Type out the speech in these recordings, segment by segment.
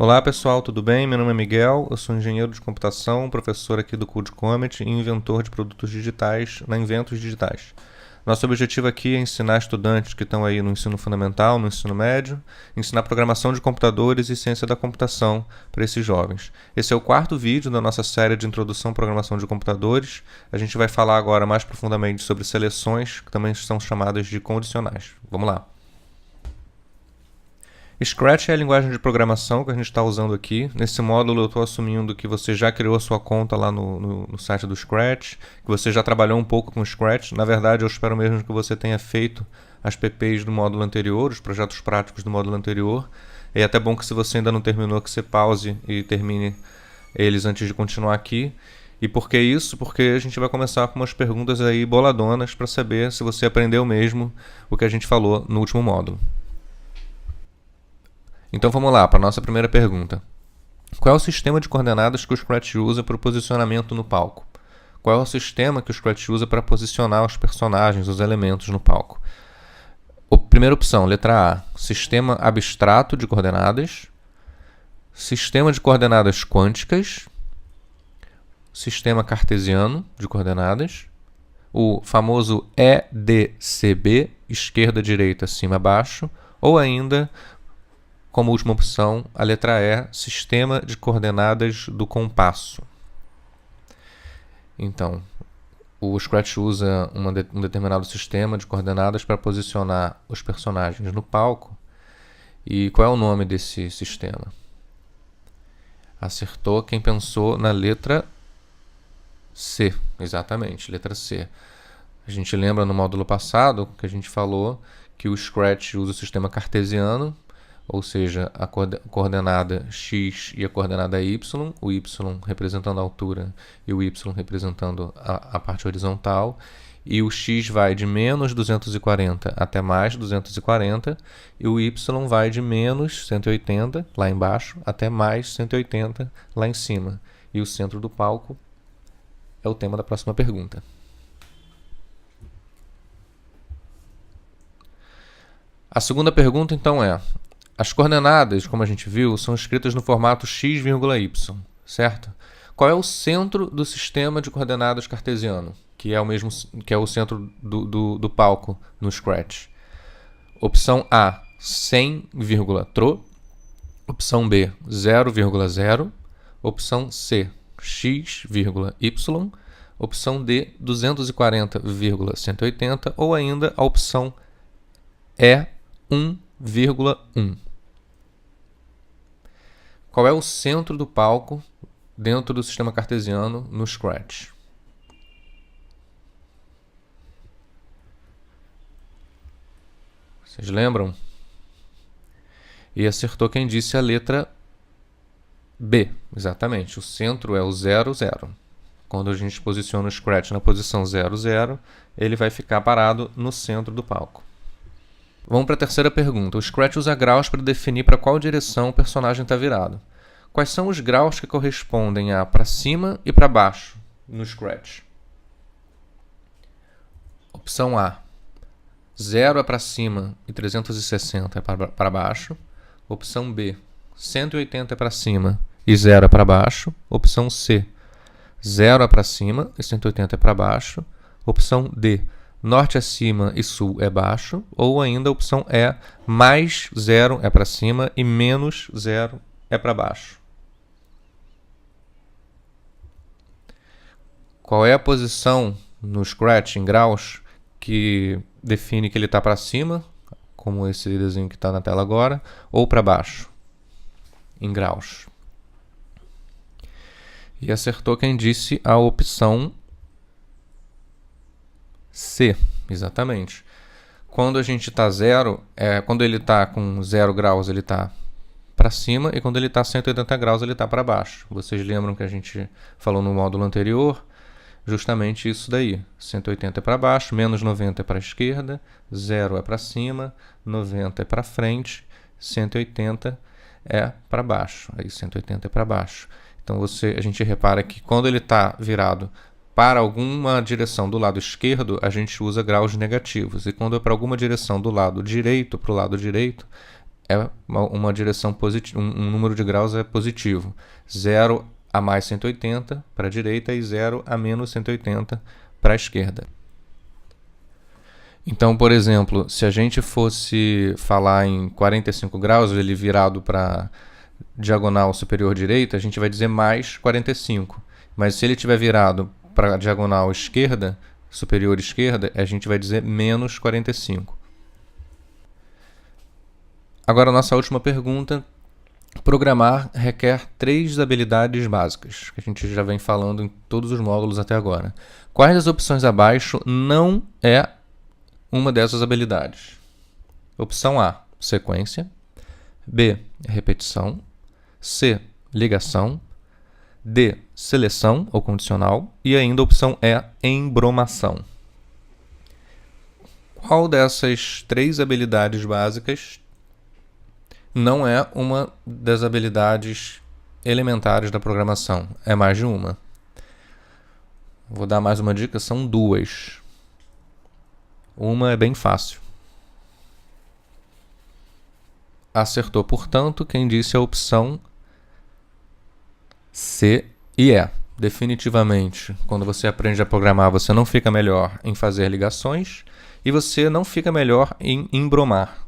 Olá pessoal, tudo bem? Meu nome é Miguel, eu sou engenheiro de computação, professor aqui do CodeComet e inventor de produtos digitais na Inventos Digitais. Nosso objetivo aqui é ensinar estudantes que estão aí no ensino fundamental, no ensino médio, ensinar programação de computadores e ciência da computação para esses jovens. Esse é o quarto vídeo da nossa série de introdução à programação de computadores. A gente vai falar agora mais profundamente sobre seleções, que também são chamadas de condicionais. Vamos lá! Scratch é a linguagem de programação que a gente está usando aqui. Nesse módulo eu estou assumindo que você já criou a sua conta lá no site do Scratch, que você já trabalhou um pouco com Scratch. Na verdade, eu espero mesmo que você tenha feito as PPs do módulo anterior, os projetos práticos do módulo anterior. É até bom que, se você ainda não terminou, que você pause e termine eles antes de continuar aqui. E por que isso? Porque a gente vai começar com umas perguntas aí boladonas para saber se você aprendeu mesmo o que a gente falou no último módulo. Então vamos lá para a nossa primeira pergunta. Qual é o sistema de coordenadas que o Scratch usa para o posicionamento no palco? Qual é o sistema que o Scratch usa para posicionar os personagens, os elementos no palco? Primeira opção, letra A, sistema abstrato de coordenadas, sistema de coordenadas quânticas, sistema cartesiano de coordenadas, o famoso EDCB, esquerda, direita, cima, baixo, ou ainda, como última opção, a letra E, sistema de coordenadas do compasso. Então, o Scratch usa um determinado sistema de coordenadas para posicionar os personagens no palco. E qual é o nome desse sistema? Acertou quem pensou na letra C. Exatamente, letra C. A gente lembra no módulo passado que a gente falou que o Scratch usa o sistema cartesiano, ou seja, a coordenada x e a coordenada y, o y representando a altura e o y representando a parte horizontal, e o x vai de menos 240 até mais 240, e o y vai de menos 180, lá embaixo, até mais 180, lá em cima. E o centro do palco é o tema da próxima pergunta. A segunda pergunta, então, é: as coordenadas, como a gente viu, são escritas no formato x, y, certo? Qual é o centro do sistema de coordenadas cartesiano, que é o centro do palco no Scratch? Opção A, 100,tro. Opção B, 0,0. Opção C, x, y. Opção D, 240,180. Ou ainda a opção E, 1,1. Qual é o centro do palco dentro do sistema cartesiano no Scratch? Vocês lembram? E acertou quem disse a letra B. Exatamente, o centro é o 0, 0. Quando a gente posiciona o Scratch na posição 0, 0, ele vai ficar parado no centro do palco. Vamos para a terceira pergunta. O Scratch usa graus para definir para qual direção o personagem está virado. Quais são os graus que correspondem a para cima e para baixo no Scratch? Opção A, 0 é para cima e 360 é para baixo. Opção B, 180 é para cima e 0 é para baixo. Opção C, 0 é para cima e 180 é para baixo. Opção D, norte acima e sul é baixo. Ou ainda a opção E, mais 0 é para cima e menos 0 é para baixo. Qual é a posição no Scratch em graus que define que ele está para cima, como esse desenho que está na tela agora, ou para baixo, em graus? E acertou quem disse a opção C, exatamente. Quando a gente está quando ele está com 0 graus, ele está para cima, e quando ele está 180 graus, ele está para baixo. Vocês lembram que a gente falou no módulo anterior? Justamente isso daí. 180 é para baixo, menos 90 é para a esquerda, 0 é para cima, 90 é para frente, 180 é para baixo. Aí 180 é para baixo. Então a gente repara que quando ele está virado para alguma direção do lado esquerdo, a gente usa graus negativos. E quando é para alguma direção do lado direito, para o lado direito, é uma direção positiva, um número de graus é positivo. 0 a mais 180 para a direita e 0 a menos 180 para a esquerda. Então, por exemplo, se a gente fosse falar em 45 graus, ele virado para diagonal superior direita, a gente vai dizer mais 45. Mas se ele estiver virado para a diagonal esquerda, superior esquerda, a gente vai dizer menos 45. Agora, a nossa última pergunta. Programar requer 3 habilidades básicas, que a gente já vem falando em todos os módulos até agora. Quais das opções abaixo não é uma dessas habilidades? Opção A, sequência. B, repetição. C, ligação. D, seleção ou condicional. E ainda a opção E, embromação. Qual dessas 3 habilidades básicas não é uma das habilidades elementares da programação? É mais de uma. Vou dar mais uma dica, são 2. Uma é bem fácil. Acertou, portanto, quem disse a opção C e E. Definitivamente, quando você aprende a programar, você não fica melhor em fazer ligações e você não fica melhor em embromar.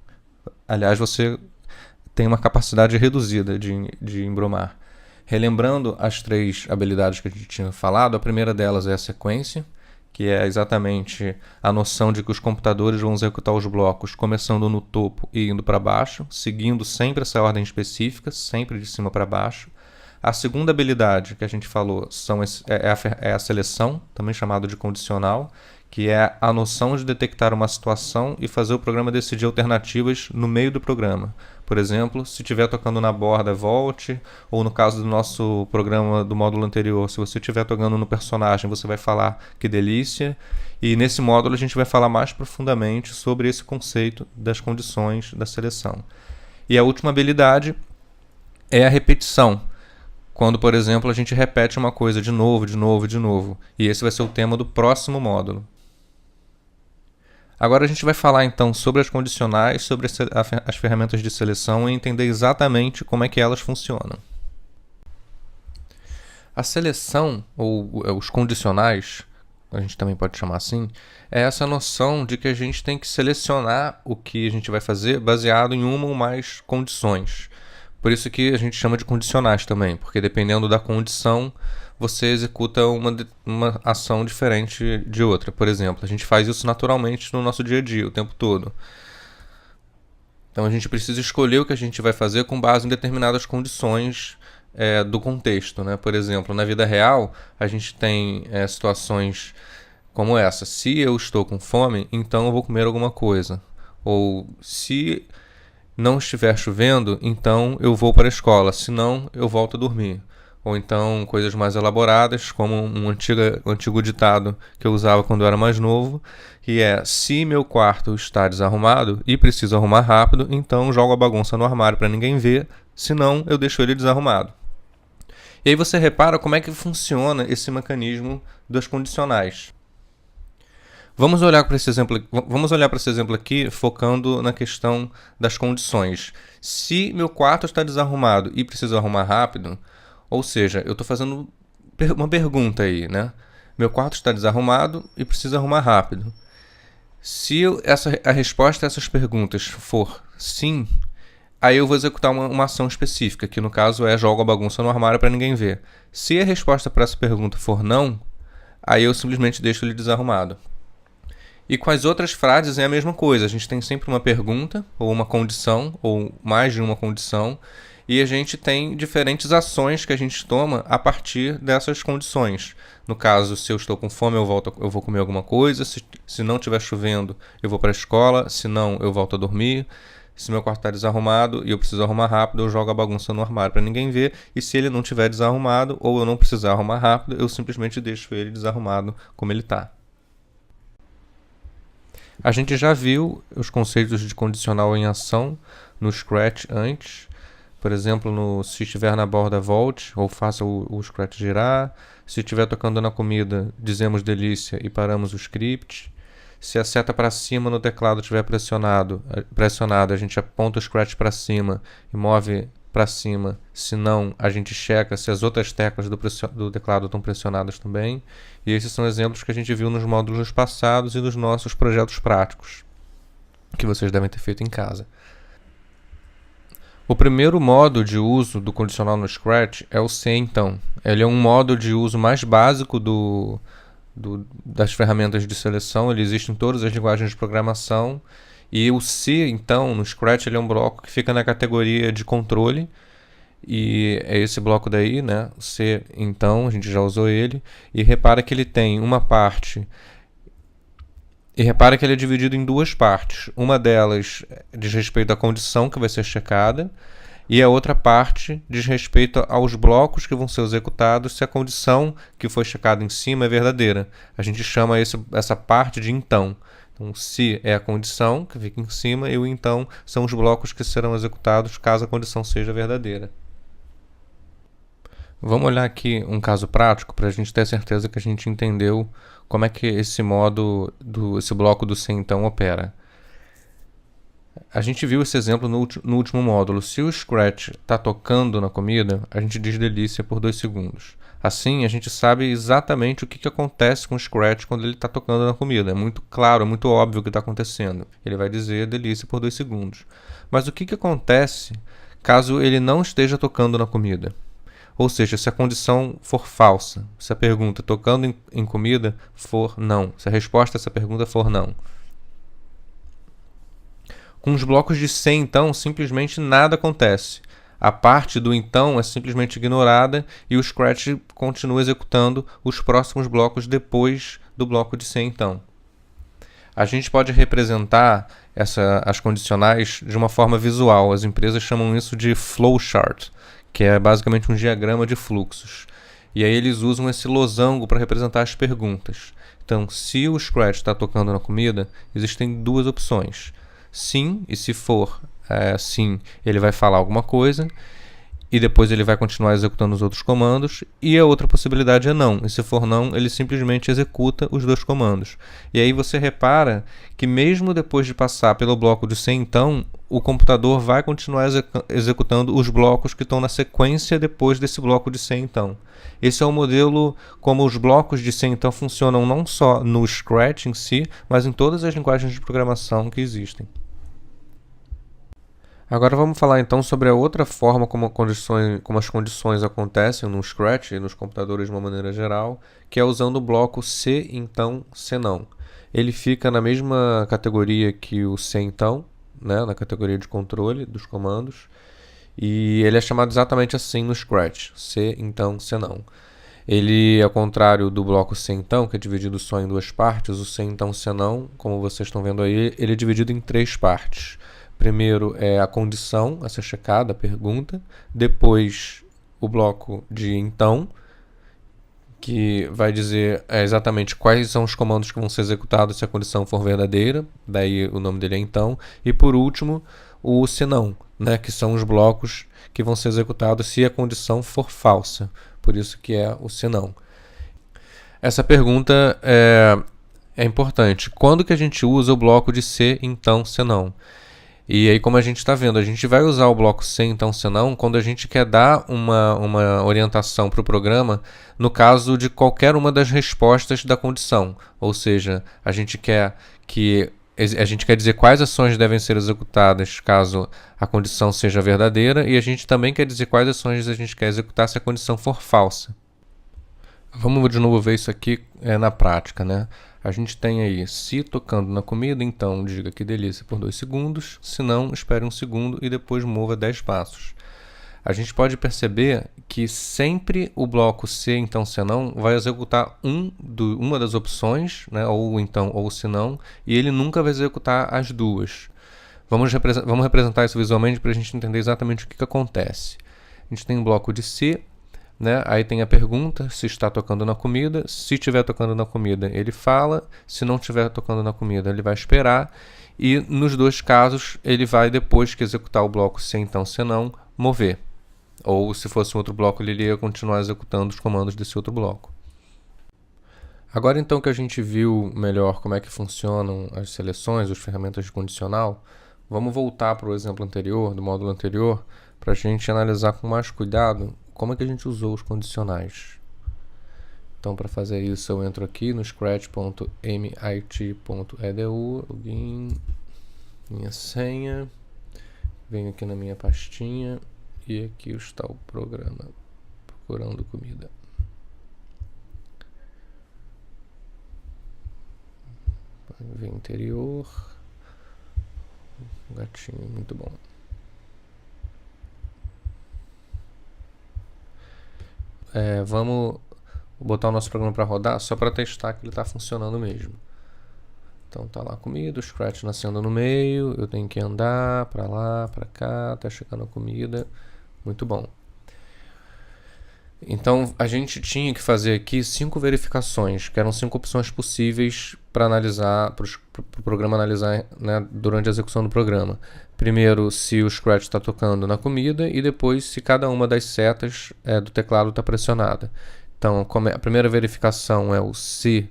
Aliás, você tem uma capacidade reduzida de embromar. Relembrando as 3 habilidades que a gente tinha falado, a primeira delas é a sequência, que é exatamente a noção de que os computadores vão executar os blocos começando no topo e indo para baixo, seguindo sempre essa ordem específica, sempre de cima para baixo. A segunda habilidade que a gente falou é a seleção, também chamado de condicional, que é a noção de detectar uma situação e fazer o programa decidir alternativas no meio do programa. Por exemplo, se estiver tocando na borda, volte, ou no caso do nosso programa do módulo anterior, se você estiver tocando no personagem, você vai falar que delícia. E nesse módulo a gente vai falar mais profundamente sobre esse conceito das condições da seleção. E a última habilidade é a repetição. Quando, por exemplo, a gente repete uma coisa de novo, de novo, de novo. E esse vai ser o tema do próximo módulo. Agora a gente vai falar então sobre as condicionais, sobre as ferramentas de seleção e entender exatamente como é que elas funcionam. A seleção, ou os condicionais, a gente também pode chamar assim, é essa noção de que a gente tem que selecionar o que a gente vai fazer baseado em uma ou mais condições. Por isso que a gente chama de condicionais também, porque dependendo da condição, você executa uma ação diferente de outra. Por exemplo, a gente faz isso naturalmente no nosso dia a dia, o tempo todo. Então a gente precisa escolher o que a gente vai fazer com base em determinadas condições do contexto, né? Por exemplo, na vida real, a gente tem situações como essa. Se eu estou com fome, então eu vou comer alguma coisa. Ou se não estiver chovendo, então eu vou para a escola, senão eu volto a dormir. Ou então coisas mais elaboradas, como um antigo ditado que eu usava quando eu era mais novo, que é: se meu quarto está desarrumado e preciso arrumar rápido, então jogo a bagunça no armário para ninguém ver, senão eu deixo ele desarrumado. E aí você repara como é que funciona esse mecanismo dos condicionais. Vamos olhar para esse exemplo aqui, focando na questão das condições. Se meu quarto está desarrumado e preciso arrumar rápido, ou seja, eu estou fazendo uma pergunta aí, né? Meu quarto está desarrumado e preciso arrumar rápido. Se a resposta a essas perguntas for sim, aí eu vou executar uma ação específica, que no caso é jogo a bagunça no armário para ninguém ver. Se a resposta para essa pergunta for não, aí eu simplesmente deixo ele desarrumado. E com as outras frases é a mesma coisa. A gente tem sempre uma pergunta, ou uma condição, ou mais de uma condição, e a gente tem diferentes ações que a gente toma a partir dessas condições. No caso, se eu estou com fome, eu vou comer alguma coisa. Se não estiver chovendo, eu vou para a escola. Se não, eu volto a dormir. Se meu quarto está desarrumado e eu preciso arrumar rápido, eu jogo a bagunça no armário para ninguém ver. E se ele não estiver desarrumado, ou eu não precisar arrumar rápido, eu simplesmente deixo ele desarrumado como ele está. A gente já viu os conceitos de condicional em ação no Scratch antes. Por exemplo, se estiver na borda, volte, ou faça o Scratch girar. Se estiver tocando na comida, dizemos delícia e paramos o script. Se a seta para cima no teclado estiver pressionada, a gente aponta o Scratch para cima e move para cima. Se não, a gente checa se as outras teclas do teclado estão pressionadas também. E esses são exemplos que a gente viu nos módulos passados e nos nossos projetos práticos, que vocês devem ter feito em casa. O primeiro modo de uso do condicional no Scratch é o se então. Ele é um modo de uso mais básico das ferramentas de seleção. Ele existe em todas as linguagens de programação. E o se então, no Scratch, ele é um bloco que fica na categoria de controle. E é esse bloco daí, né? O se então, a gente já usou ele. E repara que ele tem uma parte... E repara que ele é dividido em duas partes. Uma delas diz respeito à condição que vai ser checada, e a outra parte diz respeito aos blocos que vão ser executados se a condição que foi checada em cima é verdadeira. A gente chama essa parte de então. Então, se é a condição que fica em cima, e o então são os blocos que serão executados caso a condição seja verdadeira. Vamos olhar aqui um caso prático para a gente ter certeza que a gente entendeu como é que esse bloco do se então opera. A gente viu esse exemplo no último módulo. Se o Scratch está tocando na comida, a gente diz delícia por 2 segundos. Assim, a gente sabe exatamente o que acontece com o Scratch quando ele está tocando na comida. É muito claro, é muito óbvio o que está acontecendo. Ele vai dizer delícia por 2 segundos. Mas o que acontece caso ele não esteja tocando na comida? Ou seja, se a condição for falsa, se a pergunta tocando em comida for não, se a resposta a essa pergunta for não. Com os blocos de se, então, simplesmente nada acontece. A parte do então é simplesmente ignorada e o Scratch continua executando os próximos blocos depois do bloco de se, então. A gente pode representar as condicionais de uma forma visual. As empresas chamam isso de flowchart, que é basicamente um diagrama de fluxos. E aí eles usam esse losango para representar as perguntas. Então, se o Scratch está tocando na comida, existem 2 opções. Sim, e se for sim, ele vai falar alguma coisa, e depois ele vai continuar executando os outros comandos, e a outra possibilidade é não, e se for não, ele simplesmente executa os 2 comandos. E aí você repara que mesmo depois de passar pelo bloco de se então, o computador vai continuar executando os blocos que estão na sequência depois desse bloco de se então. Esse é o modelo como os blocos de se então funcionam não só no Scratch em si, mas em todas as linguagens de programação que existem. Agora vamos falar então sobre a outra forma como as condições acontecem no Scratch e nos computadores de uma maneira geral, que é usando o bloco se, então, se não. Ele fica na mesma categoria que o se então, né, na categoria de controle dos comandos, e ele é chamado exatamente assim no Scratch, se, então, se não. Ele, ao contrário do bloco se então, que é dividido só em 2 partes, o se então, se não, como vocês estão vendo aí, ele é dividido em 3 partes. Primeiro é a condição a ser checada, a pergunta. Depois o bloco de então, que vai dizer exatamente quais são os comandos que vão ser executados se a condição for verdadeira. Daí o nome dele é então. E por último, o se não, né, que são os blocos que vão ser executados se a condição for falsa. Por isso que é o se não. Essa pergunta é importante. Quando que a gente usa o bloco de se, então, se não? E aí, como a gente está vendo, a gente vai usar o bloco se, então, se não, quando a gente quer dar uma orientação para o programa no caso de qualquer uma das respostas da condição. Ou seja, a gente quer dizer quais ações devem ser executadas caso a condição seja verdadeira, e a gente também quer dizer quais ações a gente quer executar se a condição for falsa. Vamos de novo ver isso aqui na prática, né? A gente tem aí, se tocando na comida, então diga que delícia por 2 segundos, se não, espere 1 segundo e depois mova 10 passos. A gente pode perceber que sempre o bloco se, então, se não, vai executar uma das opções, né, ou então ou se não, e ele nunca vai executar as 2. Vamos representar isso visualmente para a gente entender exatamente o que acontece. A gente tem um bloco de se, né? Aí tem a pergunta, se está tocando na comida. Se estiver tocando na comida, ele fala. Se não estiver tocando na comida, ele vai esperar. E nos 2 casos, ele vai, depois que executar o bloco se, então, se não, mover. Ou se fosse um outro bloco, ele iria continuar executando os comandos desse outro bloco. Agora então que a gente viu melhor como é que funcionam as seleções, as ferramentas de condicional, vamos voltar para o exemplo anterior, do módulo anterior, para a gente analisar com mais cuidado como é que a gente usou os condicionais. Então, para fazer isso, eu entro aqui no scratch.mit.edu, login, minha senha, venho aqui na minha pastinha e aqui está o programa procurando comida. Vem interior, gatinho, muito bom. Vamos botar o nosso programa para rodar só para testar que ele está funcionando mesmo. Então tá lá comida, o Scratch nascendo no meio, eu tenho que andar para lá, para cá, até chegar na comida. Muito bom. Então a gente tinha que fazer aqui 5 verificações, que eram 5 opções possíveis para analisar, para o programa analisar, né, durante a execução do programa. Primeiro, se o Scratch está tocando na comida, e depois se cada uma das setas do teclado está pressionada. Então a primeira verificação é o se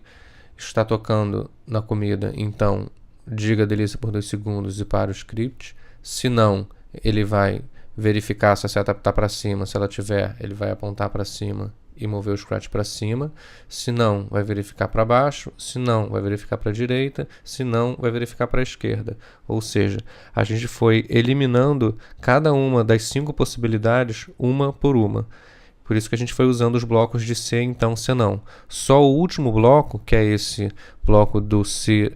está tocando na comida, então diga delícia por 2 segundos e para o script. Se não, ele vai verificar se a seta está para cima. Se ela tiver, ele vai apontar para cima e mover o Scratch para cima. Se não, vai verificar para baixo. Se não, vai verificar para a direita. Se não, vai verificar para a esquerda. Ou seja, a gente foi eliminando cada uma das 5 possibilidades, uma por uma. Por isso que a gente foi usando os blocos de se, então, se não. Só o último bloco, que é esse bloco do se,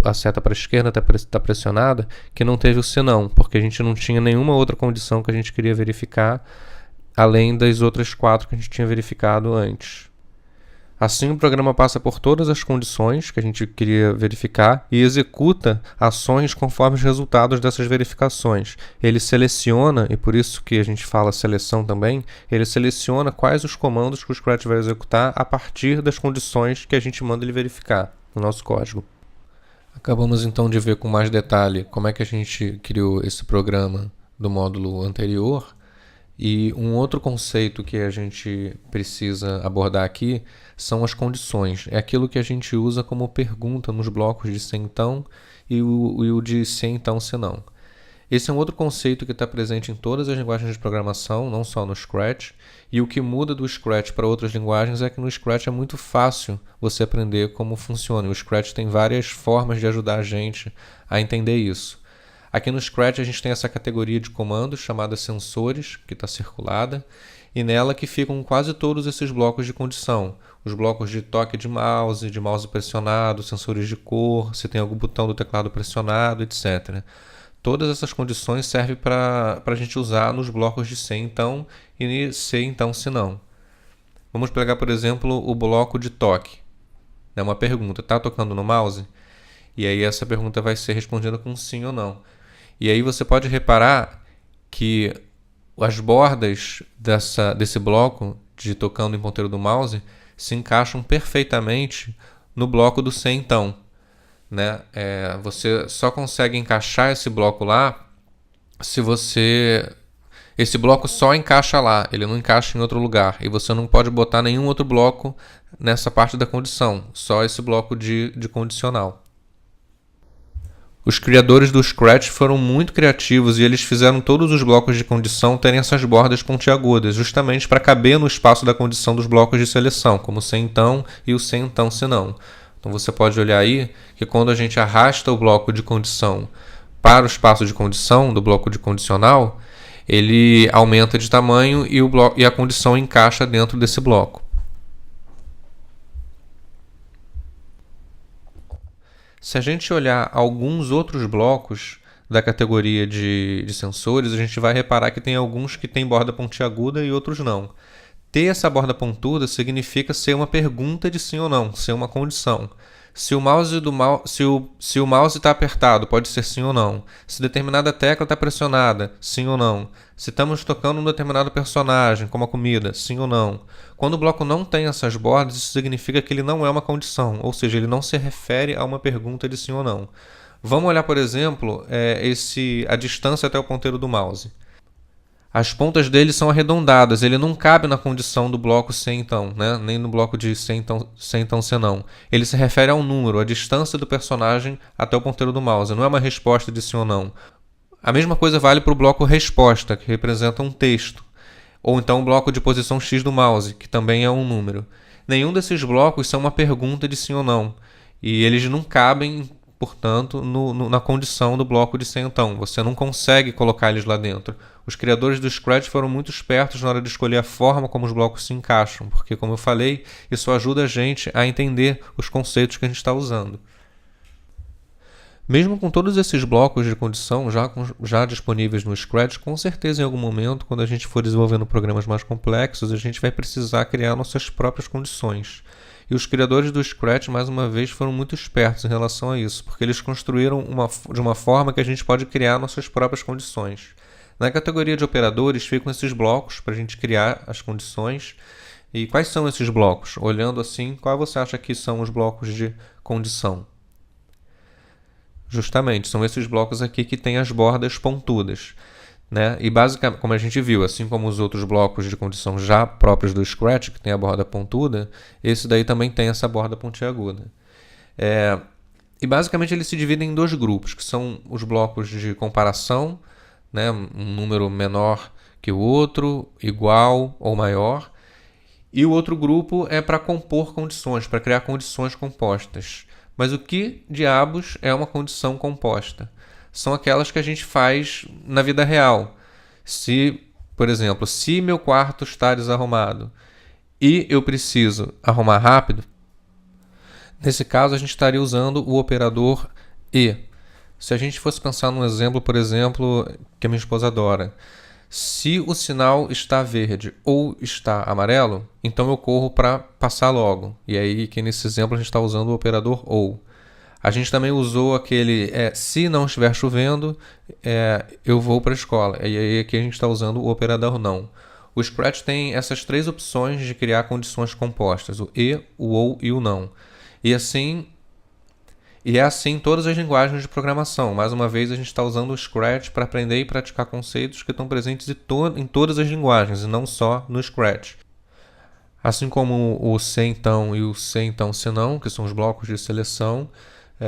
a seta para a esquerda está pressionada, que não teve o se não, porque a gente não tinha nenhuma outra condição que a gente queria verificar, além das outras 4 que a gente tinha verificado antes. Assim, o programa passa por todas as condições que a gente queria verificar e executa ações conforme os resultados dessas verificações. Ele seleciona, e por isso que a gente fala seleção também, ele seleciona quais os comandos que o Scratch vai executar a partir das condições que a gente manda ele verificar no nosso código. Acabamos então de ver com mais detalhe como é que a gente criou esse programa do módulo anterior. E um outro conceito que a gente precisa abordar aqui são as condições. É aquilo que a gente usa como pergunta nos blocos de se então e o de se então se não. Esse é um outro conceito que está presente em todas as linguagens de programação, não só no Scratch. E o que muda do Scratch para outras linguagens é que no Scratch é muito fácil você aprender como funciona. O Scratch tem várias formas de ajudar a gente a entender isso. Aqui no Scratch a gente tem essa categoria de comandos chamada sensores, que está circulada, e nela que ficam quase todos esses blocos de condição. Os blocos de toque de mouse pressionado, sensores de cor, se tem algum botão do teclado pressionado, etc. Todas essas condições servem para a gente usar nos blocos de se então e se então se não. Vamos pegar, por exemplo, o bloco de toque. É uma pergunta, está tocando no mouse? E aí essa pergunta vai ser respondida com sim ou não. E aí você pode reparar que as bordas desse bloco de tocando em ponteiro do mouse se encaixam perfeitamente no bloco do se então. Né? Você só consegue encaixar esse bloco lá se você... Esse bloco só encaixa lá, ele não encaixa em outro lugar. E você não pode botar nenhum outro bloco nessa parte da condição, só esse bloco de condicional. Os criadores do Scratch foram muito criativos e eles fizeram todos os blocos de condição terem essas bordas pontiagudas, justamente para caber no espaço da condição dos blocos de seleção, como o se então e o se então se não. Então você pode olhar aí que quando a gente arrasta o bloco de condição para o espaço de condição do bloco de condicional, ele aumenta de tamanho e a condição encaixa dentro desse bloco. Se a gente olhar alguns outros blocos da categoria de sensores, a gente vai reparar que tem alguns que têm borda pontiaguda e outros não. Ter essa borda pontuda significa ser uma pergunta de sim ou não, ser uma condição. Se o mouse está apertado, pode ser sim ou não. Se determinada tecla está pressionada, sim ou não. Se estamos tocando um determinado personagem, como a comida, sim ou não. Quando o bloco não tem essas bordas, isso significa que ele não é uma condição, ou seja, ele não se refere a uma pergunta de sim ou não. Vamos olhar, por exemplo, a distância até o ponteiro do mouse. As pontas dele são arredondadas, ele não cabe na condição do bloco C então, né? Nem no bloco de C então C não. Ele se refere ao número, a distância do personagem até o ponteiro do mouse, não é uma resposta de sim ou não. A mesma coisa vale para o bloco resposta, que representa um texto, ou então o bloco de posição X do mouse, que também é um número. Nenhum desses blocos são uma pergunta de sim ou não, e eles não cabem, portanto, na condição do bloco de sim então. Você não consegue colocar eles lá dentro. Os criadores do Scratch foram muito espertos na hora de escolher a forma como os blocos se encaixam, porque, como eu falei, isso ajuda a gente a entender os conceitos que a gente está usando. Mesmo com todos esses blocos de condição já disponíveis no Scratch, com certeza em algum momento, quando a gente for desenvolvendo programas mais complexos, a gente vai precisar criar nossas próprias condições. E os criadores do Scratch, mais uma vez, foram muito espertos em relação a isso, porque eles construíram de uma forma que a gente pode criar nossas próprias condições. Na categoria de operadores ficam esses blocos para a gente criar as condições. E quais são esses blocos? Olhando assim, qual você acha que são os blocos de condição? Justamente, são esses blocos aqui que têm as bordas pontudas. Né? E basicamente, como a gente viu, assim como os outros blocos de condição já próprios do Scratch, que tem a borda pontuda, esse daí também tem essa borda pontiaguda. E basicamente eles se dividem em dois grupos, que são os blocos de comparação, né? Um número menor que o outro, igual ou maior. E o outro grupo é para compor condições, para criar condições compostas. Mas o que diabos é uma condição composta? São aquelas que a gente faz na vida real. Se, por exemplo, se meu quarto está desarrumado e eu preciso arrumar rápido, nesse caso a gente estaria usando o operador e. Se a gente fosse pensar num exemplo, por exemplo, que a minha esposa adora. Se o sinal está verde ou está amarelo, então eu corro para passar logo. E aí, que nesse exemplo, a gente está usando o operador ou. A gente também usou aquele se não estiver chovendo, eu vou para a escola. E aí aqui a gente está usando o operador não. O Scratch tem essas três opções de criar condições compostas, o e, o ou e o não. E é assim em todas as linguagens de programação. Mais uma vez, a gente está usando o Scratch para aprender e praticar conceitos que estão presentes em todas as linguagens, e não só no Scratch. Assim como o se então e o se então se não, que são os blocos de seleção,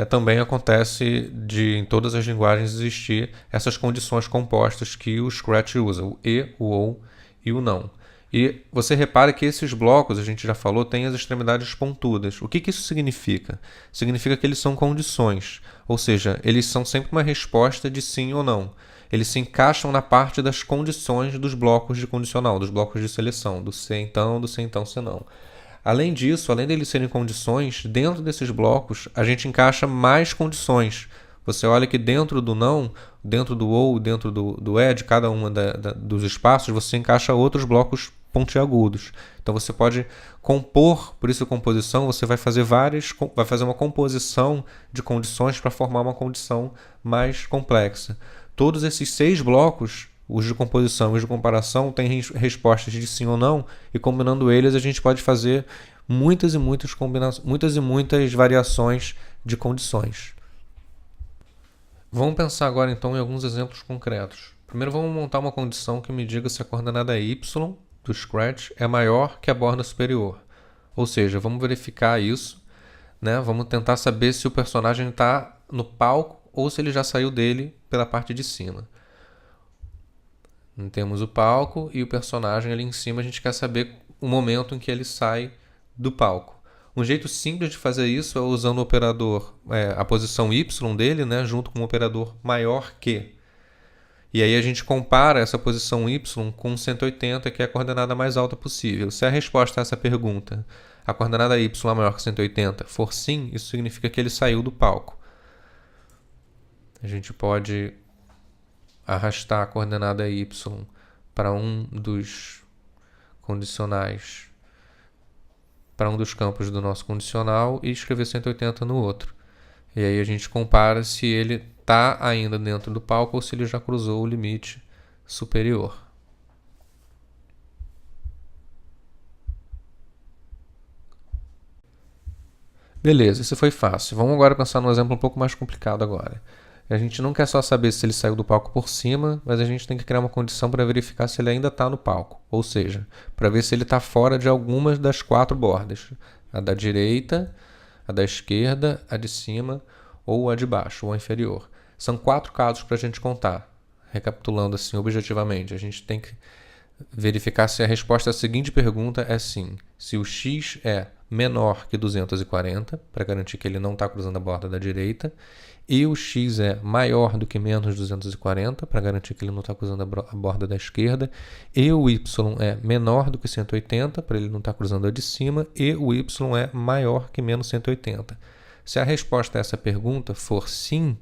também acontece de em todas as linguagens existir essas condições compostas que o Scratch usa, o e, o ou e o não. E você repara que esses blocos, a gente já falou, têm as extremidades pontudas. O que isso significa? Significa que eles são condições, ou seja, eles são sempre uma resposta de sim ou não. Eles se encaixam na parte das condições dos blocos de condicional, dos blocos de seleção, do se então, se não. Além disso, além deles serem condições, dentro desses blocos a gente encaixa mais condições. Você olha que dentro do não, dentro do ou, dentro do de cada uma dos espaços, você encaixa outros blocos pontiagudos. Então você pode compor, por isso composição, você vai fazer uma composição de condições para formar uma condição mais complexa. Todos esses 6 blocos, os de composição e os de comparação, têm respostas de sim ou não, e combinando eles a gente pode fazer muitas e muitas variações de condições. Vamos pensar agora então em alguns exemplos concretos. Primeiro vamos montar uma condição que me diga se a coordenada y do Scratch é maior que a borda superior. Ou seja, vamos verificar isso, né? Vamos tentar saber se o personagem está no palco ou se ele já saiu dele pela parte de cima. Temos o palco e o personagem ali em cima, a gente quer saber o momento em que ele sai do palco. Um jeito simples de fazer isso é usando o operador, a posição y dele, né, junto com o operador maior que. E aí a gente compara essa posição y com 180, que é a coordenada mais alta possível. Se a resposta a essa pergunta, a coordenada y é maior que 180, for sim, isso significa que ele saiu do palco. A gente pode arrastar a coordenada y para um dos condicionais, para um dos campos do nosso condicional e escrever 180 no outro. E aí a gente compara se ele está ainda dentro do palco ou se ele já cruzou o limite superior. Beleza, isso foi fácil. Vamos agora pensar num exemplo um pouco mais complicado agora. A gente não quer só saber se ele saiu do palco por cima, mas a gente tem que criar uma condição para verificar se ele ainda está no palco. Ou seja, para ver se ele está fora de algumas das 4 bordas. A da direita, a da esquerda, a de cima ou a de baixo, ou a inferior. São 4 casos para a gente contar. Recapitulando assim objetivamente, a gente tem que verificar se a resposta à seguinte pergunta é sim. Se o x é menor que 240, para garantir que ele não está cruzando a borda da direita, e o x é maior do que menos 240, para garantir que ele não está cruzando a borda da esquerda, e o y é menor do que 180, para ele não estar cruzando a de cima, e o y é maior que menos 180. Se a resposta a essa pergunta for sim,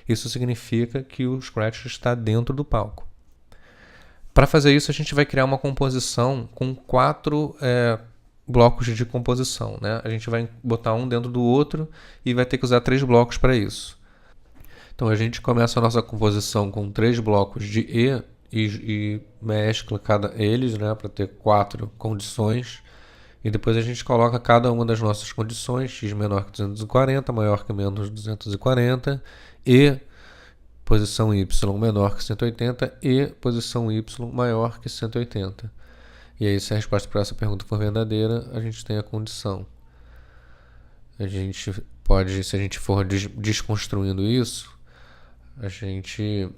isso significa que o Scratch está dentro do palco. Para fazer isso, a gente vai criar uma composição com 4 blocos de composição, né? A gente vai botar um dentro do outro e vai ter que usar 3 blocos para isso. Então a gente começa a nossa composição com 3 blocos de e mescla eles, né, para ter 4 condições. E depois a gente coloca cada uma das nossas condições, x menor que 240, maior que menos 240, e posição y menor que 180 e posição y maior que 180. E aí, se a resposta para essa pergunta for verdadeira, a gente tem a condição. A gente pode, se a gente for desconstruindo isso, a gente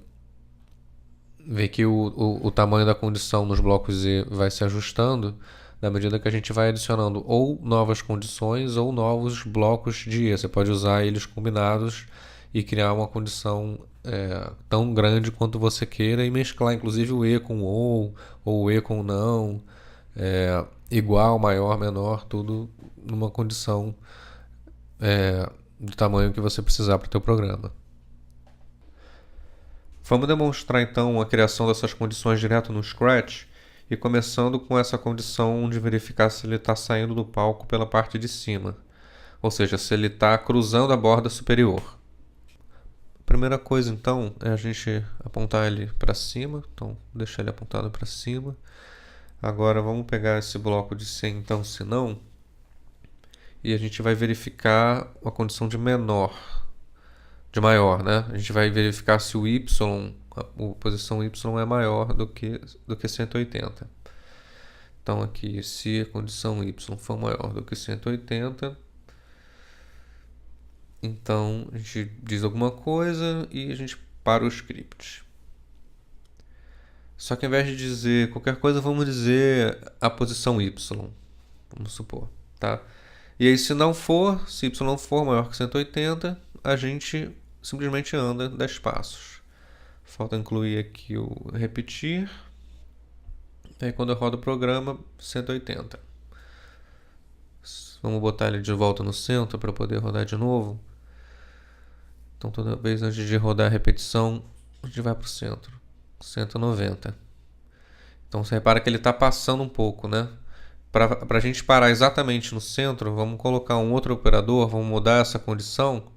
vê que o tamanho da condição nos blocos E vai se ajustando na medida que a gente vai adicionando ou novas condições ou novos blocos de E. Você pode usar eles combinados e criar uma condição tão grande quanto você queira e mesclar inclusive o E com ou o E com não, igual, maior, menor, tudo numa condição do tamanho que você precisar para o teu programa. Vamos demonstrar então a criação dessas condições direto no Scratch e começando com essa condição de verificar se ele está saindo do palco pela parte de cima, ou seja, se ele está cruzando a borda superior. A primeira coisa então é a gente apontar ele para cima, então deixar ele apontado para cima. Agora vamos pegar esse bloco de se então, se não, e a gente vai verificar a condição de maior, né? A gente vai verificar se o y, a posição y é maior do que 180. Então aqui, se a condição y for maior do que 180, então a gente diz alguma coisa e a gente para o script. Só que ao invés de dizer qualquer coisa, vamos dizer a posição y, vamos supor, tá? E aí se y for maior que 180, a gente simplesmente anda 10 passos. Falta incluir aqui o repetir. E aí quando eu rodo o programa, 180. Vamos botar ele de volta no centro para poder rodar de novo. Então toda vez antes de rodar a repetição, a gente vai para o centro. 190. Então você repara que ele está passando um pouco, né? Para a gente parar exatamente no centro, vamos colocar um outro operador, vamos mudar essa condição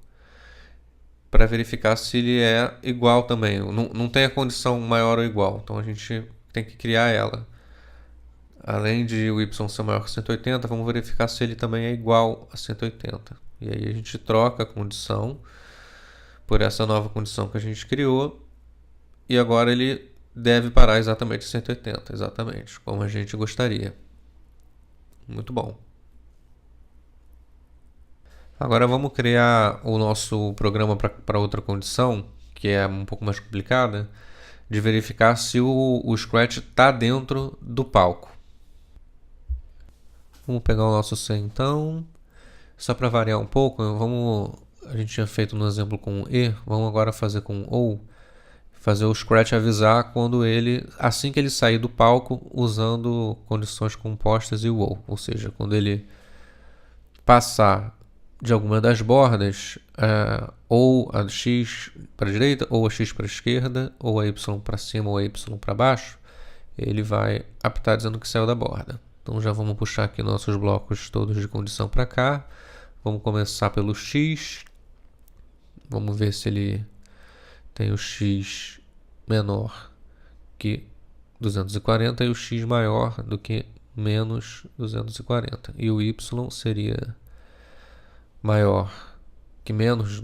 para verificar se ele é igual também. Não tem a condição maior ou igual, então a gente tem que criar ela. Além de o y ser maior que 180, vamos verificar se ele também é igual a 180. E aí a gente troca a condição por essa nova condição que a gente criou. E agora ele deve parar exatamente 180, exatamente, como a gente gostaria. Muito bom. Agora vamos criar o nosso programa para outra condição, que é um pouco mais complicada, de verificar se o Scratch está dentro do palco. Vamos pegar o nosso C então, só para variar um pouco, a gente tinha feito no exemplo com E, vamos agora fazer com OU, fazer o Scratch avisar assim que ele sair do palco usando condições compostas e o OU, ou seja, quando ele passar de alguma das bordas, ou a x para a direita, ou a x para a esquerda, ou a y para cima, ou a y para baixo, ele vai apitar dizendo que saiu da borda. Então já vamos puxar aqui nossos blocos todos de condição para cá. Vamos começar pelo x. Vamos ver se ele tem o x menor que 240 e o x maior do que menos 240. E o y seria maior que menos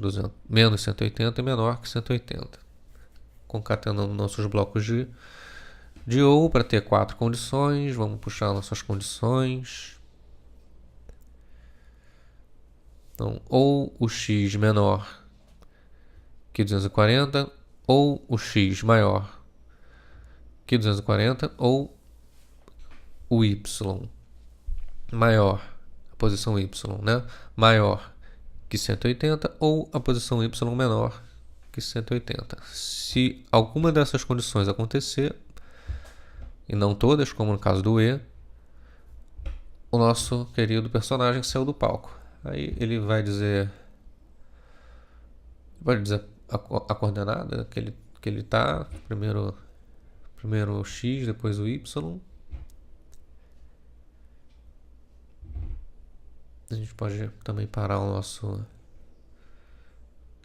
180 é menor que 180. Concatenando nossos blocos de ou para ter 4 condições. Vamos puxar nossas condições. Então, ou o x menor que 240, ou o x maior que 240, ou o y maior, a posição y, né, maior que 180, ou a posição y menor que 180. Se alguma dessas condições acontecer, e não todas, como no caso do E, o nosso querido personagem saiu do palco. Aí ele vai dizer a coordenada que ele está, primeiro o x, depois o y. A gente pode também parar o nosso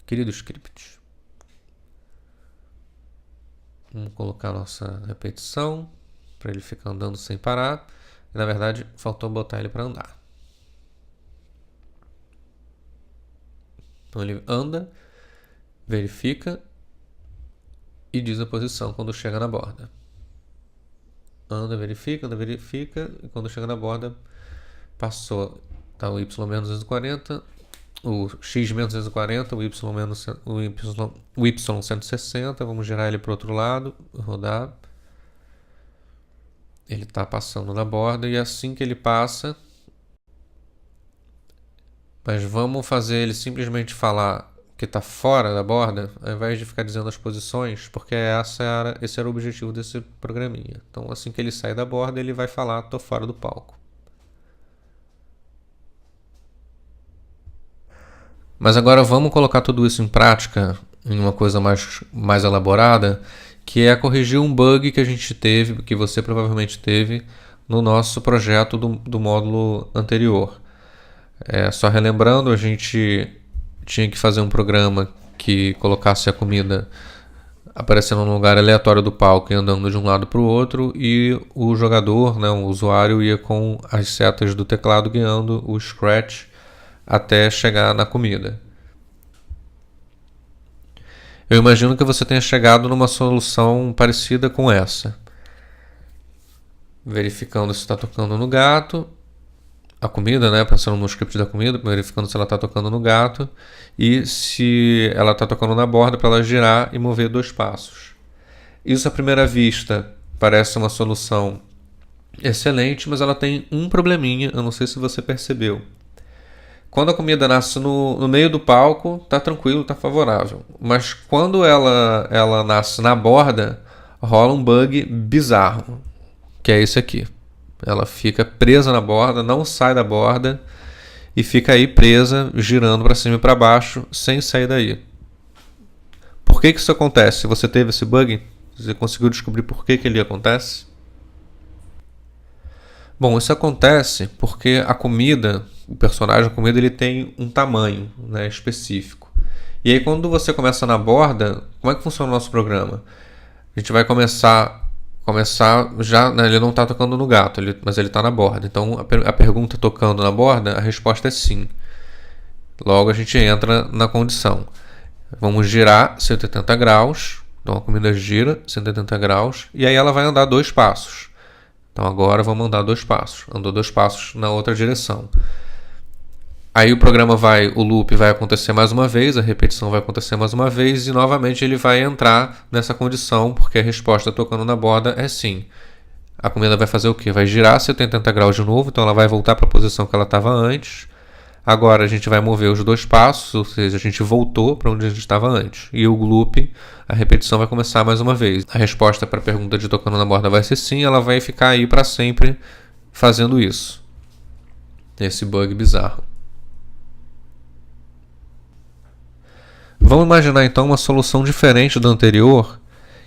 querido script. Vamos colocar a nossa repetição para ele ficar andando sem parar. E, na verdade, faltou botar ele para andar. Então ele anda, verifica e diz a posição quando chega na borda. Anda, verifica, e quando chega na borda, passou. Tá, o y menos 240, o x menos 240, o y 160. Vamos girar ele para o outro lado, rodar. Ele está passando na borda e assim que ele passa, mas vamos fazer ele simplesmente falar que está fora da borda, ao invés de ficar dizendo as posições, porque esse era o objetivo desse programinha. Então, assim que ele sai da borda, ele vai falar: estou fora do palco. Mas agora vamos colocar tudo isso em prática, em uma coisa mais elaborada, que é corrigir um bug que a gente teve, que você provavelmente teve no nosso projeto do módulo anterior. Só relembrando, a gente tinha que fazer um programa que colocasse a comida aparecendo num lugar aleatório do palco e andando de um lado para o outro, e o jogador, né, o usuário, ia com as setas do teclado guiando o Scratch até chegar na comida. Eu imagino que você tenha chegado numa solução parecida com essa. Verificando se está tocando no gato, a comida, né? Pensando no script da comida, verificando se ela está tocando no gato e se ela está tocando na borda, para ela girar e mover 2 passos. Isso à primeira vista parece uma solução excelente, mas ela tem um probleminha, eu não sei se você percebeu. Quando a comida nasce no meio do palco, tá tranquilo, tá favorável. Mas quando ela nasce na borda, rola um bug bizarro, que é esse aqui. Ela fica presa na borda, não sai da borda e fica aí presa, girando para cima e para baixo, sem sair daí. Por que isso acontece? Se você teve esse bug, você conseguiu descobrir por que ele acontece? Bom, isso acontece porque o personagem, a comida, ele tem um tamanho, né, específico. E aí quando você começa na borda, como é que funciona o nosso programa? A gente vai começar já, né, ele não está tocando no gato, mas ele está na borda. Então a pergunta tocando na borda, a resposta é sim. Logo a gente entra na condição. Vamos girar 180 graus, então a comida gira 180 graus, e aí ela vai andar 2 passos. Então agora vamos andar 2 passos. Andou 2 passos na outra direção. Aí o loop vai acontecer mais uma vez, a repetição vai acontecer mais uma vez e novamente ele vai entrar nessa condição, porque a resposta tocando na borda é sim. A comida vai fazer o quê? Vai girar 180 graus de novo, então ela vai voltar para a posição que ela estava antes. Agora a gente vai mover os 2 passos, ou seja, a gente voltou para onde a gente estava antes. E o loop, a repetição vai começar mais uma vez. A resposta para a pergunta de tocando na borda vai ser sim, ela vai ficar aí para sempre fazendo isso. Esse bug bizarro. Vamos imaginar então uma solução diferente da anterior,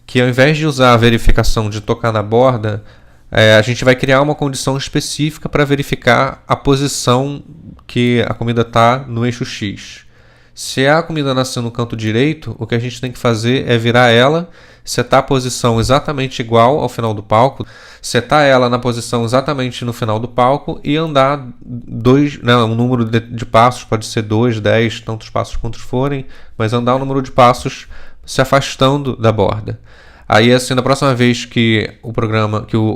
que ao invés de usar a verificação de tocar na borda, a gente vai criar uma condição específica para verificar a posição que a comida está no eixo X. Se a comida nascer no canto direito, o que a gente tem que fazer é virar ela, setar a posição exatamente igual ao final do palco, setar ela na posição exatamente no final do palco e andar um número de passos, pode ser 2, 10, tantos passos quantos forem, mas andar o número de passos se afastando da borda. Aí, assim, na próxima vez que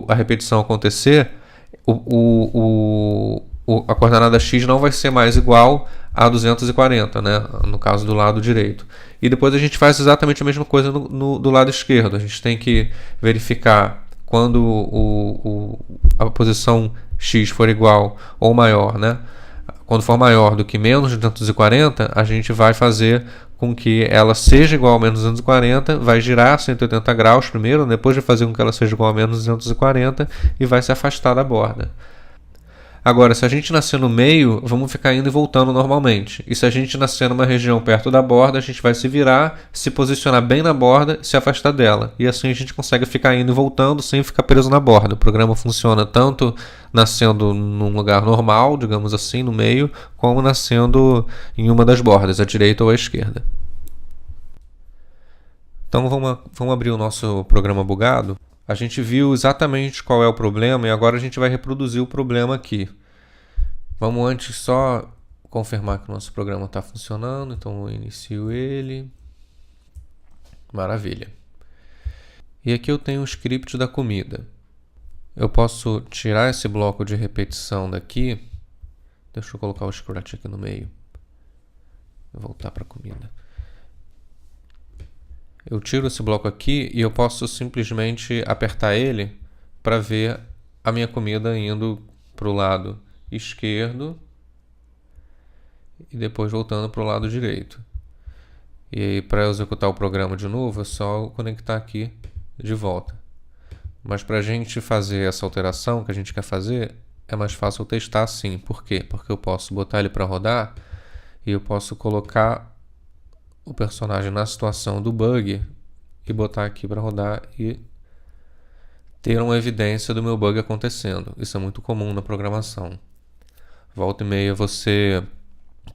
a repetição acontecer, a coordenada x não vai ser mais igual a 240, né? No caso do lado direito. E depois a gente faz exatamente a mesma coisa do lado esquerdo. A gente tem que verificar quando a posição x for igual ou maior, né? Quando for maior do que menos 240, a gente vai fazer com que ela seja igual a menos 240, vai girar 180 graus primeiro, depois de fazer com que ela seja igual a menos 240 e vai se afastar da borda. Agora, se a gente nascer no meio, vamos ficar indo e voltando normalmente. E se a gente nascer numa região perto da borda, a gente vai se virar, se posicionar bem na borda e se afastar dela. E assim a gente consegue ficar indo e voltando sem ficar preso na borda. O programa funciona tanto nascendo num lugar normal, digamos assim, no meio, como nascendo em uma das bordas, à direita ou à esquerda. Então vamos abrir o nosso programa bugado. A gente viu exatamente qual é o problema e agora a gente vai reproduzir o problema aqui. Vamos antes só confirmar que o nosso programa está funcionando. Então eu inicio ele. Maravilha. E aqui eu tenho o script da comida. Eu posso tirar esse bloco de repetição daqui. Deixa eu colocar o Scratch aqui no meio. Vou voltar para a comida. Eu tiro esse bloco aqui e eu posso simplesmente apertar ele para ver a minha comida indo para o lado esquerdo e depois voltando para o lado direito. E aí, para executar o programa de novo, é só conectar aqui de volta. Mas para a gente fazer essa alteração que a gente quer fazer, é mais fácil eu testar assim. Por quê? Porque eu posso botar ele para rodar e eu posso colocar o personagem na situação do bug e botar aqui para rodar e ter uma evidência do meu bug acontecendo. Isso é muito comum na programação. Volta e meia você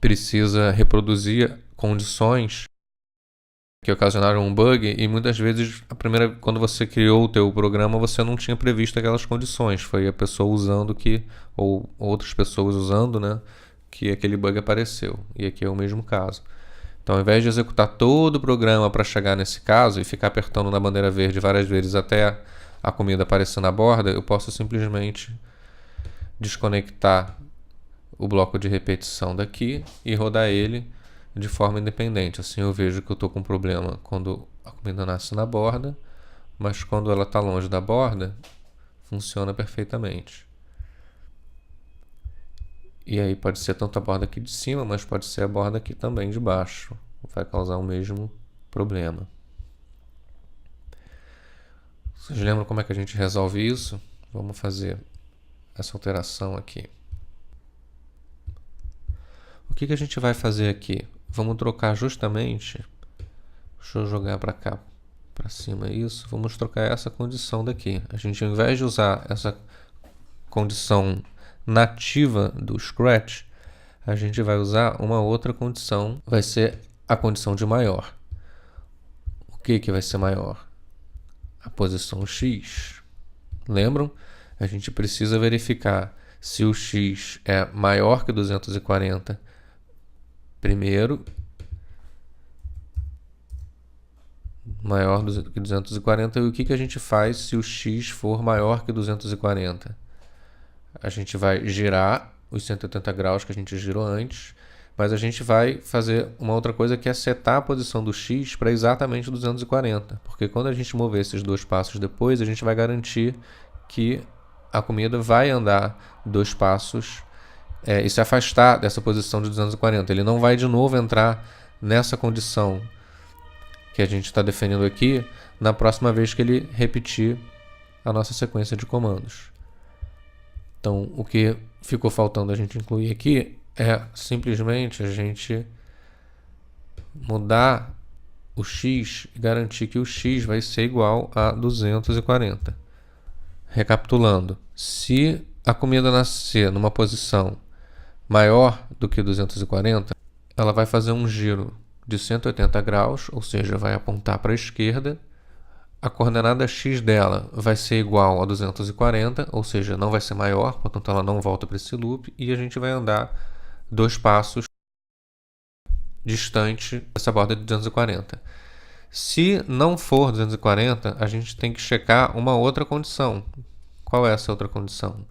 precisa reproduzir condições que ocasionaram um bug e muitas vezes quando você criou o teu programa você não tinha previsto aquelas condições. Foi a pessoa usando ou outras pessoas usando, né, que aquele bug apareceu. E aqui é o mesmo caso. Então, ao invés de executar todo o programa para chegar nesse caso e ficar apertando na bandeira verde várias vezes até a comida aparecer na borda, eu posso simplesmente desconectar o bloco de repetição daqui e rodar ele de forma independente. Assim eu vejo que eu estou com um problema quando a comida nasce na borda, mas quando ela está longe da borda, funciona perfeitamente. E aí pode ser tanto a borda aqui de cima, mas pode ser a borda aqui também de baixo. Vai causar o mesmo problema. Vocês lembram como é que a gente resolve isso? Vamos fazer essa alteração aqui. O que a gente vai fazer aqui? Vamos trocar justamente... Deixa eu jogar para cá, para cima isso. Vamos trocar essa condição daqui. A gente, ao invés de usar essa condição nativa do Scratch, a gente vai usar uma outra condição, vai ser a condição de maior. O que vai ser maior? A posição X. Lembram? A gente precisa verificar se o X é maior que 240 primeiro, maior que 240, e o que a gente faz se o X for maior que 240? A gente vai girar os 180 graus que a gente girou antes, mas a gente vai fazer uma outra coisa que é setar a posição do X para exatamente 240, porque quando a gente mover esses dois passos depois, a gente vai garantir que a comida vai andar 2 passos e se afastar dessa posição de 240. Ele não vai de novo entrar nessa condição que a gente está definindo aqui na próxima vez que ele repetir a nossa sequência de comandos. Então, o que ficou faltando a gente incluir aqui é simplesmente a gente mudar o X e garantir que o X vai ser igual a 240. Recapitulando, se a comida nascer numa posição maior do que 240, ela vai fazer um giro de 180 graus, ou seja, vai apontar para a esquerda. A coordenada x dela vai ser igual a 240, ou seja, não vai ser maior, portanto ela não volta para esse loop, e a gente vai andar 2 passos distante dessa borda de 240. Se não for 240, a gente tem que checar uma outra condição. Qual é essa outra condição?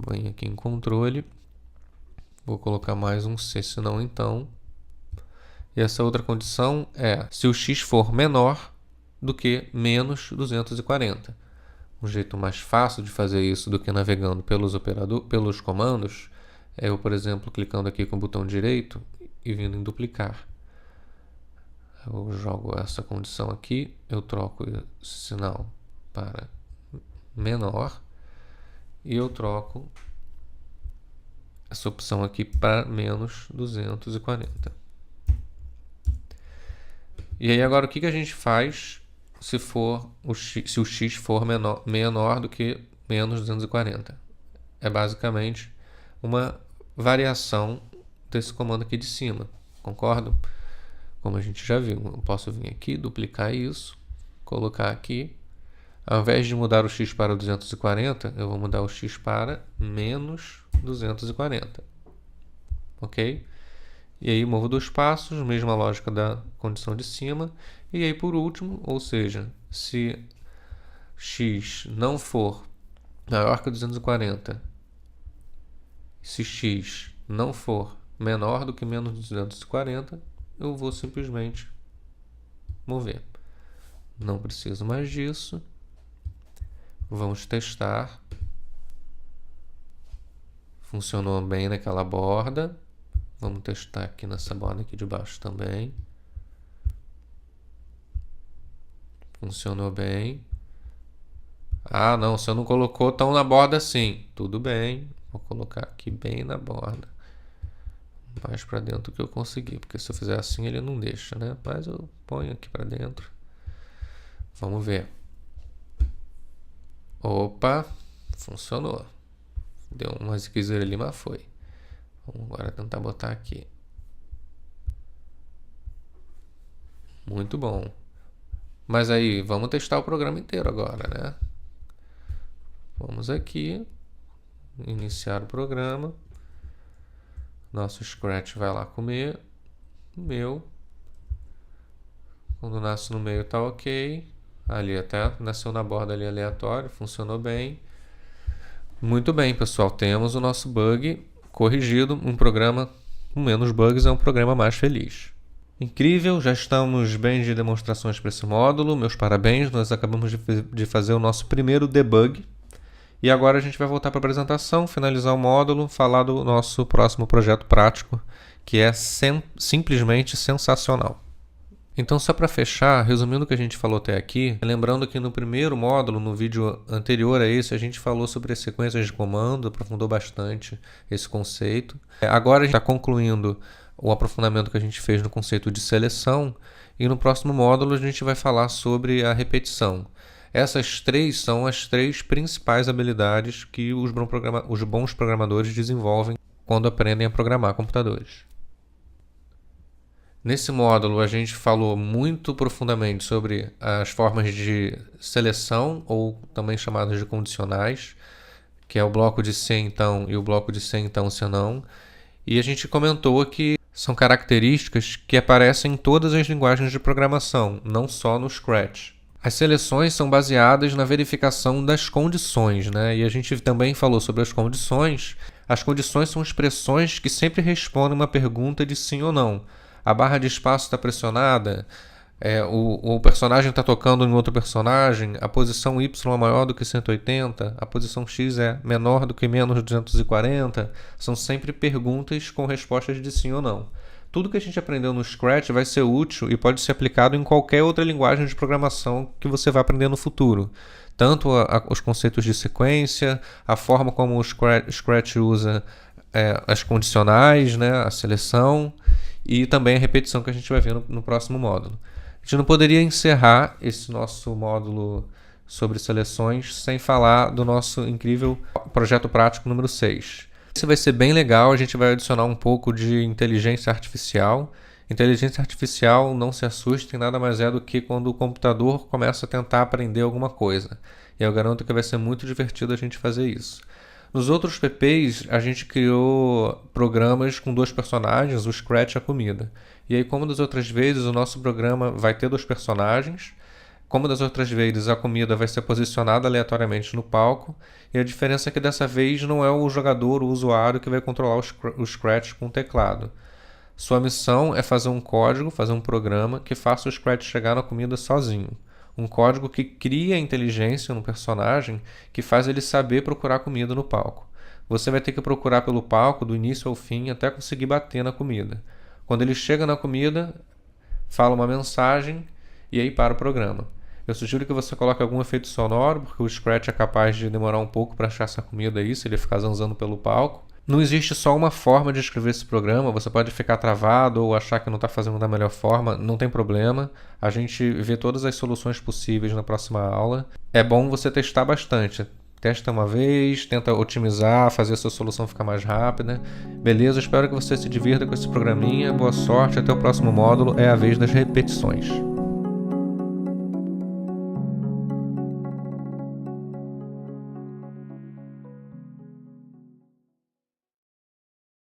Venho aqui em controle, vou colocar mais um C, senão então. E essa outra condição é se o x for menor do que menos 240. Um jeito mais fácil de fazer isso do que navegando pelos comandos é eu, por exemplo, clicando aqui com o botão direito e vindo em duplicar. Eu jogo essa condição aqui, eu troco esse sinal para menor e eu troco essa opção aqui para menos 240. E aí agora o que a gente faz se o x for menor do que menos 240? É basicamente uma variação desse comando aqui de cima, concordo? Como a gente já viu, eu posso vir aqui, duplicar isso, colocar aqui. Ao invés de mudar o x para 240, eu vou mudar o x para menos 240. Ok? E aí movo 2 passos, mesma lógica da condição de cima. E aí por último, ou seja, se x não for maior que 240, se x não for menor do que menos 240, eu vou simplesmente mover. Não preciso mais disso. Vamos testar. Funcionou bem naquela borda. Vamos testar aqui nessa borda aqui de baixo também. Funcionou bem. Ah, não, você não colocou tão na borda assim. Tudo bem, vou colocar aqui bem na borda. Mais para dentro que eu consegui, porque se eu fizer assim ele não deixa, né? Mas eu ponho aqui para dentro. Vamos ver. Opa, funcionou. Deu uma ziquezira ali, mas foi. Vamos agora tentar botar aqui. Muito bom. Mas aí, vamos testar o programa inteiro agora, né? Vamos aqui. Iniciar o programa. Nosso Scratch vai lá comer. O meu. Quando nasce no meio tá ok. Ali até nasceu na borda ali aleatório. Funcionou bem. Muito bem, pessoal. Temos o nosso bug corrigido. Um programa com menos bugs é um programa mais feliz. Incrível, já estamos bem de demonstrações para esse módulo. Meus parabéns, nós acabamos de fazer o nosso primeiro debug. E agora a gente vai voltar para a apresentação, finalizar o módulo, falar do nosso próximo projeto prático, que é simplesmente sensacional. Então, só para fechar, resumindo o que a gente falou até aqui, lembrando que no primeiro módulo, no vídeo anterior a esse, a gente falou sobre as sequências de comando, aprofundou bastante esse conceito. Agora a gente está concluindo o aprofundamento que a gente fez no conceito de seleção, e no próximo módulo a gente vai falar sobre a repetição. Essas três são as três principais habilidades que os bons programadores desenvolvem quando aprendem a programar computadores. Nesse módulo a gente falou muito profundamente sobre as formas de seleção, ou também chamadas de condicionais, que é o bloco de se então e o bloco de se então se não. E a gente comentou que são características que aparecem em todas as linguagens de programação, não só no Scratch. As seleções são baseadas na verificação das condições, né? E a gente também falou sobre as condições. As condições são expressões que sempre respondem uma pergunta de sim ou não. A barra de espaço está pressionada, o personagem está tocando em outro personagem, a posição Y é maior do que 180, a posição X é menor do que menos 240. São sempre perguntas com respostas de sim ou não. Tudo que a gente aprendeu no Scratch vai ser útil e pode ser aplicado em qualquer outra linguagem de programação que você vai aprender no futuro. Tanto os conceitos de sequência, a forma como o Scratch usa as condicionais, né, a seleção, e também a repetição que a gente vai ver no próximo módulo. A gente não poderia encerrar esse nosso módulo sobre seleções sem falar do nosso incrível projeto prático número 6. Esse vai ser bem legal, a gente vai adicionar um pouco de inteligência artificial. Inteligência artificial, não se assustem, nada mais é do que quando o computador começa a tentar aprender alguma coisa. E eu garanto que vai ser muito divertido a gente fazer isso. Nos outros PPs, a gente criou programas com 2 personagens, o Scratch e a comida. E aí, como das outras vezes, o nosso programa vai ter 2 personagens. Como das outras vezes, a comida vai ser posicionada aleatoriamente no palco, e a diferença é que dessa vez não é o jogador, o usuário, que vai controlar o Scratch com o teclado. Sua missão é fazer um código, fazer um programa que faça o Scratch chegar na comida sozinho. Um código que cria inteligência no personagem que faz ele saber procurar comida no palco. Você vai ter que procurar pelo palco do início ao fim até conseguir bater na comida. Quando ele chega na comida, fala uma mensagem e aí para o programa. Eu sugiro que você coloque algum efeito sonoro, porque o Scratch é capaz de demorar um pouco para achar essa comida aí, se ele ficar zanzando pelo palco. Não existe só uma forma de escrever esse programa, você pode ficar travado ou achar que não está fazendo da melhor forma, não tem problema. A gente vê todas as soluções possíveis na próxima aula. É bom você testar bastante. Testa uma vez, tenta otimizar, fazer a sua solução ficar mais rápida. Beleza? Espero que você se divirta com esse programinha. Boa sorte, até o próximo módulo. É a vez das repetições.